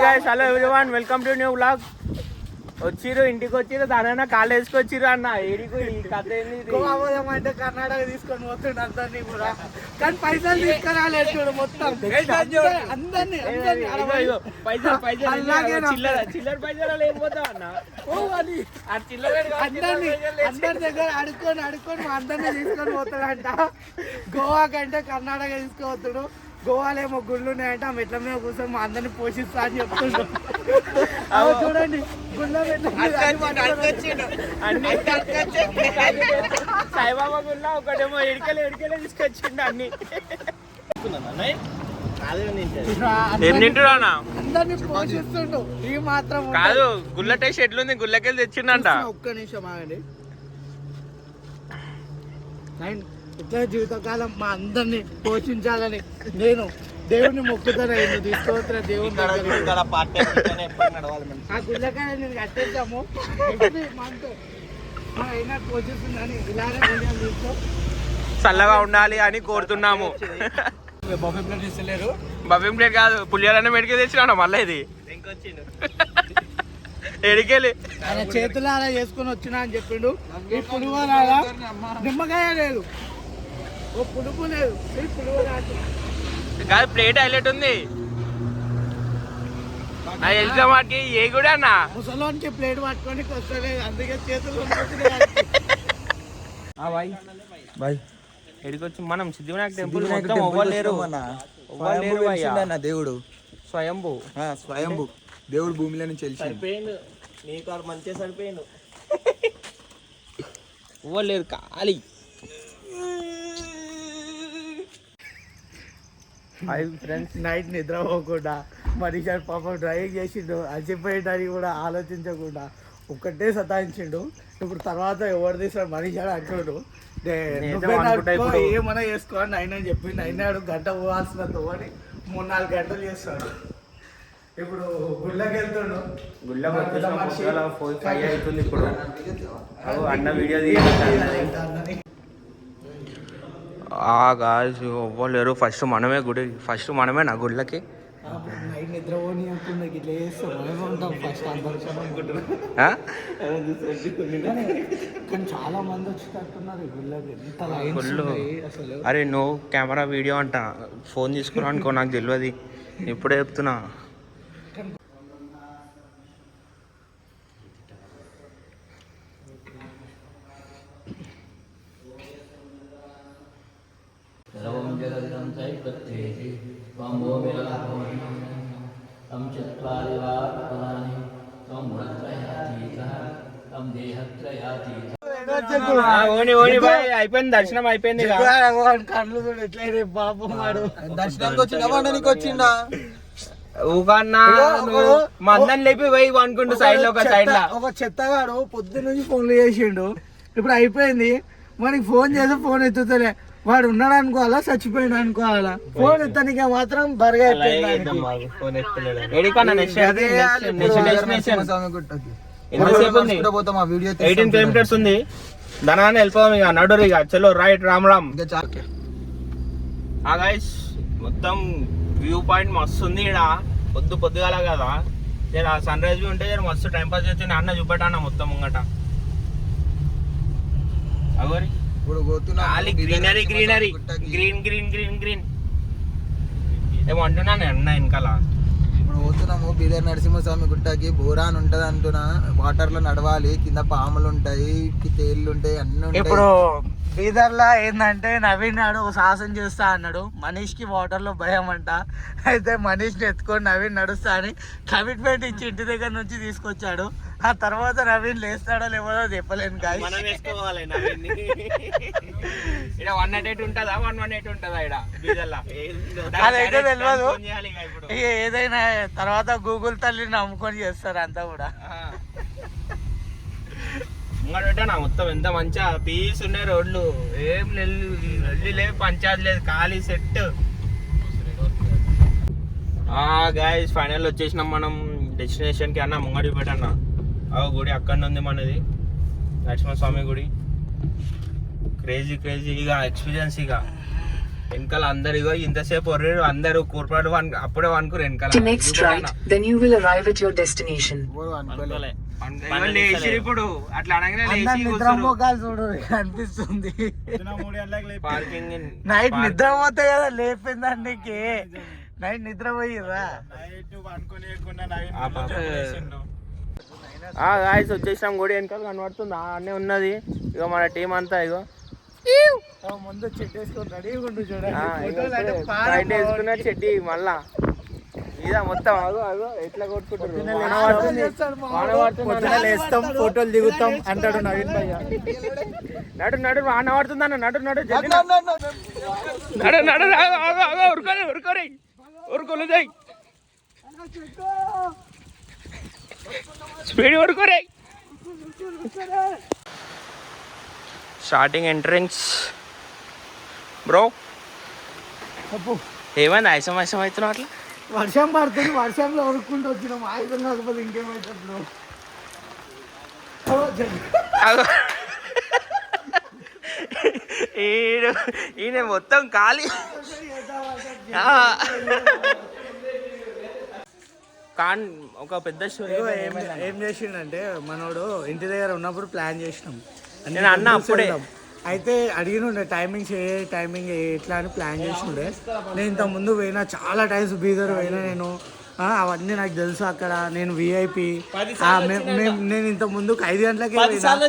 guys, hello everyone, welcome to new vlog. వచ్చిరు ఇంటికి వచ్చిరు దానైనా కాళ్ళు వేసుకొచ్చిరు అన్న ఏడికి ఈ కథ ఏంది అంటే కర్ణాటక తీసుకొని పోతుండే అందరినీ కూడా కానీ పైసలు తీసుకురాలేదు మొత్తం అందరినీ చిల్లర పైసలు లేకపోతా అన్న అందరి దగ్గర అడుక్కొని మా అందరినీ తీసుకొని పోతాడంట. గోవా కంటే కర్ణాటక తీసుకుపోతాడు. గోవాలో ఏమో గుళ్ళు ఉన్నాయంటే ఆ మెట్ల మీద కూర్చొని మా అందరిని పోషిస్తా అని చెప్తుండ్రు. చూడండి గుళ్ళ సాయిబాబా గుళ్ళ ఒకటేమో ఎడికెళ్ళి తీసుకొచ్చిండు అన్ని. ఏం తింటున్నా అందరిని పోషిస్తుండు. ఈ మాత్రం కాదు గుళ్ళ టేస్ట్ ఎట్లుంది? గుళ్ళకెళ్ళి తెచ్చిండంట. ఒక్క నిమిషం ఆగండి. ఇట్లా జీవితకాలం మా అందరిని పోషించాలని నేను దేవుడిని మొక్కుతాను. తీసుకోవచ్చిన దేవుడు ఆ గుళ్ళకాయ నేను కట్టేద్దాము అయినా పోషిస్తుందని ఇలానే తీసుకో చల్లగా ఉండాలి అని కోరుతున్నాము. బఫే ప్లేట్ ఇస్తలేరు. బఫే ప్లేట్ కాదు పులిహోరనే మెడికి తెచ్చినా మళ్ళీ ఇది ఎడికెళ్ళి ఆయన చేతులు అలా చేసుకుని వచ్చినా అని చెప్పిండు. ఈ పులిహోర నిమ్మకాయ లేదు, ఓ పులుపు లేదు, పులిహోర కాదు ప్లేట్ హైలైట్ ఉంది. వెళ్తే వాటికి ఏ కూడా అన్న ముసలోనికి ప్లేట్ పట్టుకొని వస్తలేదు, అందుకే చేతులు ఎడికొచ్చి మనం సిద్ధివినాయక టెంపుల్ మొత్తం అవ్వలేరు. దేవుడు స్వయంభూ స్వయంభూ దేవుడు భూమిలో నుంచి సరిపోయిండు. నీకు మంచిగా సరిపోయిండు. ఇవ్వలేరు ఖాళీ. ఫ్రెండ్స్ నైట్ నిద్రపోకుండా మనిషి పాపం డ్రైవింగ్ చేసిండు, అలసిపోయేటానికి కూడా ఆలోచించకుండా ఒక్కటే సతాయించిండు. ఇప్పుడు తర్వాత ఎవరు తీసాడు మనిషి అంటుండు ఏమన్నా చేసుకోవాలని ఆయన చెప్పిండు. అయినాడు గంట పోవాల్సిన తోని 3-4 గంటలు చేస్తాడు. ఇప్పుడు గుళ్ళకి వెళ్తుండు. గుళ్ళకి అవుతుంది ఇప్పుడు. అన్న వీడియో ఇవ్వలేరు. ఫస్ట్ మనమే గుడి, ఫస్ట్ మనమే నా గుళ్ళకి నైట్ నిద్రపోని అనుకున్నా ఇట్లా చేస్తాం మనమే ఉంటాం ఫస్ట్ అనుకుంటున్నాం. కానీ చాలా మంది వచ్చేటట్టున్నారు గుళ్ళకి. ఎంత గుళ్ళు అరే నువ్వు కెమెరా వీడియో అంట ఫోన్ తీసుకున్నా అనుకో, నాకు తెలియదు ఇప్పుడే చెప్తున్నా. అయిపోయింది దర్శనం అయిపోయింది. కళ్ళు కూడా ఎట్లయితే పాపం వాడు దర్శనానికి వచ్చిండా ఊకన్నా మా అందరిని లేపి పోయి అనుకుంటూ సైడ్ లో ఒక చెత్తగాడు పొద్దున్న నుంచి ఫోన్లు చేసిండు. ఇప్పుడు అయిపోయింది, మనకి ఫోన్ చేసి ఫోన్ ఎత్తుతలే. వాడు ఉన్నాడు అనుకోవాలా చచ్చిపోయాడు అనుకోవాలా? ఫోన్ ఎత్తనికే మాత్రం బరగా కిలోమీటర్స్ ఉంది. దాని వెళ్ళిపోదాం ఇక నడురు ఇక చలో రైట్ రామ్ రామ్. గైస్ మొత్తం వ్యూ పాయింట్ మస్తు ఉంది. ఇక్కడ పొద్దుగాల కదా సన్ రైజ్ ఉంటే మస్తు టైం పాస్ చేస్తుంది. అన్న చూపెట్టా మొత్తం ముంగట అవరి greenery greenery green green green green ఏమో అంటున్నాను అన్న వెనకాల. ఇప్పుడు పోతున్నాము బీదర్ నరసింహస్వామి గుట్టకి. బోరాన్ ఉంటది అంటున్నా, వాటర్ లో నడవాలి, కింద పాములు ఉంటాయి, తేళ్లు ఉంటాయి, అన్ని ఉంటాయి. ఇప్పుడు బీదర్ లో ఏంటంటే నవీన్ నాడు ఒక సాహసం చేస్తా అన్నాడు. మనీష్కి వాటర్ లో భయం అంట. అయితే మనీష్ని ఎత్తుకొని నవీన్ నడుస్తా అని కమిట్మెంట్ ఇచ్చి ఇంటి దగ్గర నుంచి తీసుకొచ్చాడు. ఆ తర్వాత నవీన్ లేస్తాడో లేవో చెప్పలేను. అదైతే తెలియదు. ఏదైనా తర్వాత గూగుల్ తల్లిని నమ్ముకొని చేస్తారు అంతా కూడా. మొత్తం ఎంత మంచిగా పీస్ ఉన్నాయి రోడ్లు, ఏం వెళ్ళి లేదు, పంచాయతీ లేదు, ఖాళీ సెట్. గాయస్ ఫైనల్ వచ్చేసినాం మనం డెస్టినేషన్ కి. అన్న ముంగడి పెట్టన్న గుడి అక్కడ ఉంది మనది, నరసింహస్వామి గుడి. క్రేజీ ఇక ఎక్స్పీరియన్స్. ఇక వెనకాల అందరు ఇగో ఇంతసేపు ఒర్రేరు అందరు కూర్పాడు అప్పుడే అనుకురు వెనకాల To next right, then you will arrive at your destination. లేచిరు ఇప్పుడు అట్లా అనగానే అందరు లేచి నిద్ర మోకాలు చూడు అనిపిస్తుంది. పార్కింగ్ నైట్ నిద్ర పోతే కదా లేపిందండి నైట్ నిద్ర పోయిరా. గాయస్ వచ్చేసినాం గుడి వెనకాల కనబడుతుంది అన్నీ ఉన్నది ఇగో మన టీం అంతా ఇగో ముందు చెట్టు వేసుకొని రెడీ ఉండు బయట వేసుకున్న చెడ్డి మళ్ళా ఇదా మొత్తం అగో ఎట్లా కొట్టుకుంటారు లేస్తాం ఫోటోలు దిగుతాం అంటాడు నవీన్ భయ్య. నడు వాన పడుతుంది అన్న నడు ఉరుకోరే ఉరుకోలు జై స్పీడ్ ఉరుకోరే. స్టార్టింగ్ ఎంట్రన్స్ బ్రో ఏమైంది ఐసం అవుతున్నావు అట్లా వర్షం పడుతుంది వర్షంలో ఉరుక్కుంటూ వచ్చినాం ఆయుధం కాకపోతే ఇంకేమైతే బ్రో. ఈయన మొత్తం ఖాళీ ఒక పెద్ద స్టోరీ ఏం చేసిండంటే మనోడు ఇంటి దగ్గర ఉన్నప్పుడు ప్లాన్ చేసినాం. నేను అన్న అప్పుడే అయితే అడిగినుండే టైమింగ్ ఎట్లా అని ప్లాన్ చేసిండే. నేను ఇంత ముందు పోయినా చాలా టైమ్స్ బీదర్ పోయినా నేను అవన్నీ నాకు తెలుసు. అక్కడ నేను విఐపి నేను ఇంత ముందు 5 గంటలకి 10 సార్లు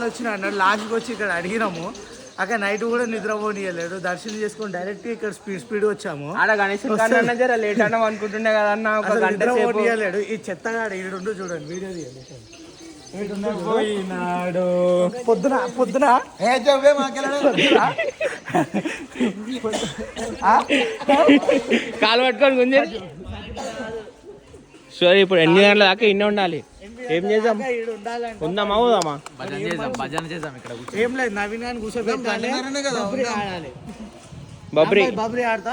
వచ్చిన అన్నాడు. లాస్ట్కి వచ్చి ఇక్కడ అడిగినాము. అక్కడ నైట్ కూడా నిద్రపోనియలేడు. దర్శనం చేసుకొని డైరెక్ట్ ఇక్కడ స్పీడ్ వచ్చాము. లేట్ అన్నాం అనుకుంటుండే కదా అన్న ఒక గంట నిద్రపోనియలేడు. ఈ చెత్తగాడు ఈడుండు చూడండి వీడియో తీయాలి. పోయినాడు పొద్దున కాలు పట్టుకొని గుంజే. సరే ఇప్పుడు 8 గంటల దాకా ఇన్నే ఉండాలి. ఏం చేద్దాం ఉందామా పోదామా భజన చేద్దాం ఇక్కడ. ఏం లేదు నవీన్ గారిని కూర్చోబెట్టాలి. బబ్రీ ఆడతా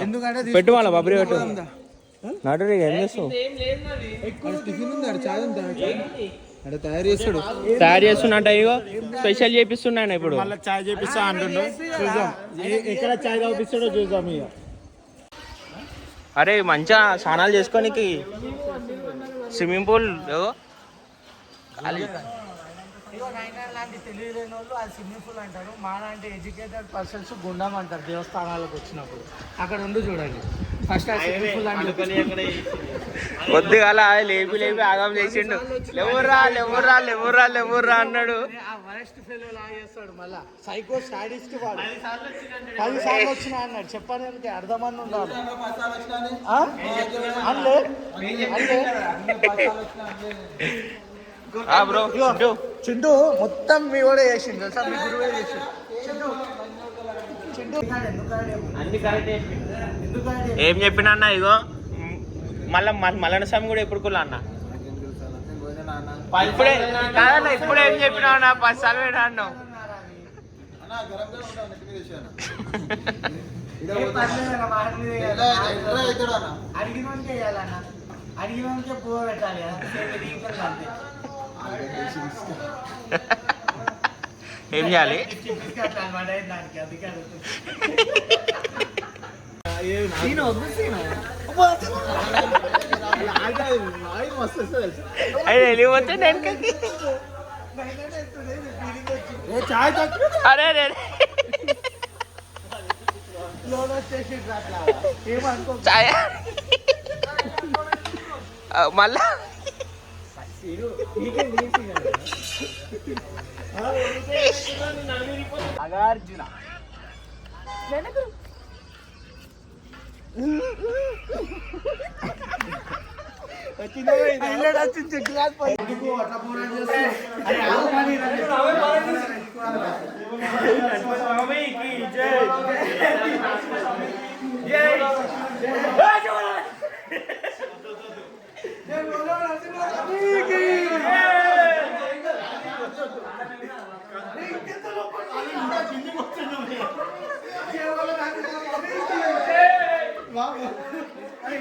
ఎందుకంటే పెట్టు వాళ్ళ బబ్రీ పెట్టు నడు ఏం చేస్తావు తయారు చేస్తున్నట్ట ఇగో స్పెషల్ చేపిస్తున్నా ఇప్పుడు మళ్ళీ చాయ్ చేపిస్తా అంటుండు. చూద్దాం ఎక్కడ చాయ్ తాగిపిస్తాడో చూద్దాం. ఇక అరే మంచిగా స్నానాలు చేసుకోనికి స్విమ్మింగ్ పూల్ లాంటి తెలియలేని వాళ్ళు అది స్విమ్మింగ్ పూల్ అంటారు. మా లాంటి ఎడ్యుకేటెడ్ పర్సన్స్ గుండం అంటారు దేవస్థానాలకు వచ్చినప్పుడు. అక్కడ ఉండి చూడండి ఫస్ట్ స్విమ్మింగ్ పూల్ అంటే కొద్దిగా లేపి ఆగం చేసిండు. లేవుర్రా అన్నాడు. వరెస్ట్ ఫెలో లా చేస్తాడు. మళ్ళా సైకో స్టాడిస్ట్ వాడు 10 సార్లు వచ్చినా అన్నాడు. చెప్పడానికి అర్ధమంది ఉండాలి. బ్రో చింటూ మొత్తం మీ కూడా చేసిండు తెలుసా. మీ గురువే చేసిండు. చింటూ ఏం చెప్పినా అన్న ఇగో మల్లన్న స్వామి కూడా ఎప్పుడు కులా అన్న ఇప్పుడే కాదన్న ఇప్పుడే ఏం చెప్పినా అన్న 10 సార్లు వేడా అన్నావు. అడిగినకే పువ్వు పెట్టాలి ఏం చేయాలి. వెళ్ళిపోతే అరే చాయ్ మళ్ళా నాగార్జున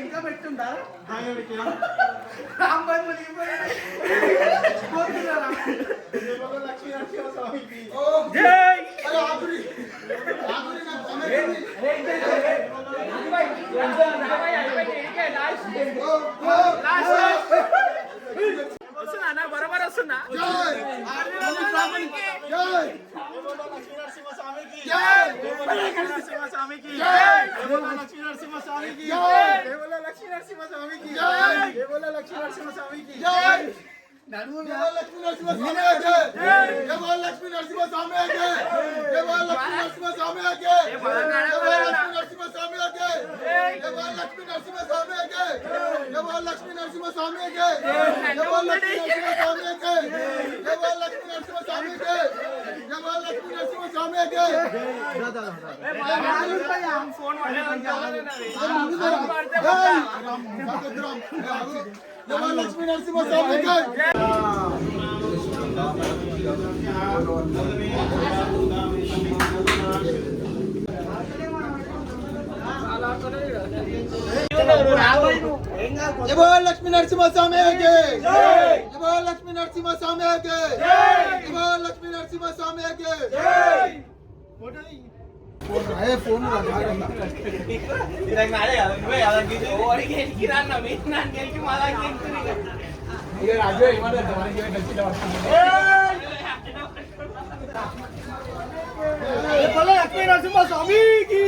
ఇంకా పెట్టుందా లక్ష్మీ నరసింహ స్వామికి వస్తుందా బరోబర్ వస్తుందా లక్ష్మీ నరసింహస్వామికి లక్ష్మీ నరసింహస్వామి లక్ష్మీ నరసింహస్వామి లక్ష్మీ నరసింహస్వామి ఫోన్ లక్ష్మీ నరసింహస్వామికి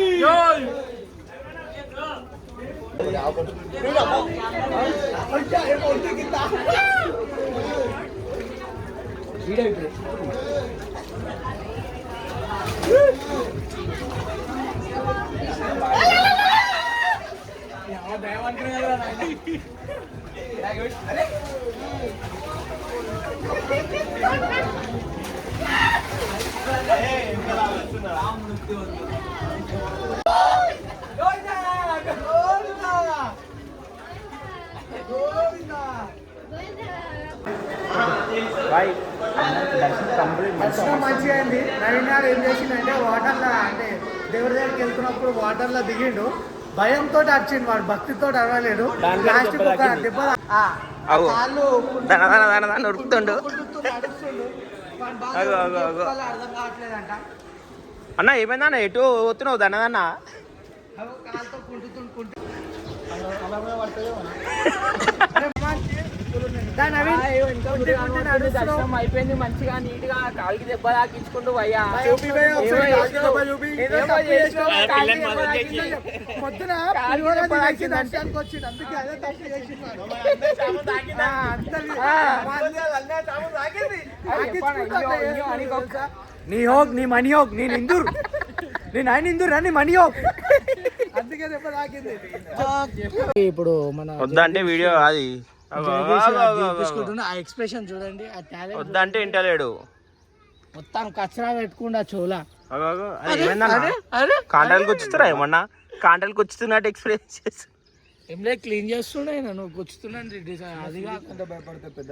దర్శనం మంచిగా అయింది. నవీన్ గారు ఏం చేసిండంటే వాటర్లో అంటే దేవుడి దగ్గరికి వెళ్తున్నప్పుడు వాటర్లో దిగిండు. భయంతో వచ్చిండు, వాడు భక్తితో అడవలేడు. ప్లాస్టిక్ ఒక దెబ్బ కాళ్ళు ఉరుకుతుండు అర్థం కావట్లేదంట. అన్న ఏమైందన్న ఎటు పోతున్నావు దన్నదన్న కాలుతో కుంటుతుండు. అయిపోయింది మంచిగా నీట్ గా కాలికి దెబ్బ తాకించుకుంటూ పోయా పొద్దున దర్శనానికి వచ్చిండు. అందుకే అదే తప్పు చేసిండు. నీ హోక్ నీ మనీ హోక్ నేను ఇందూర్ నేను ఆయన ఇందూర్ అని మనీ హోక్ అందుకే దెబ్బ తాకింది. ఇప్పుడు మన వద్దంటే వీడియో అది ఆ ఎక్స్ప్రెషన్ చూడండి, ఆ టాలెంట్ వద్దంటే ఇంటలేడు మొత్తం కచరా పెట్టుకుండా చోలా కాంటాలకు వచ్చుతారా ఏమన్నా కాంటాలకు వచ్చుతున్నట్టు ఎక్స్పీరియన్స్ చేస్తా ఏం లేదు క్లీన్ చేస్తుండే, నువ్వు గుచ్చుతున్నాను అది కాకుండా భయపడితే పెద్ద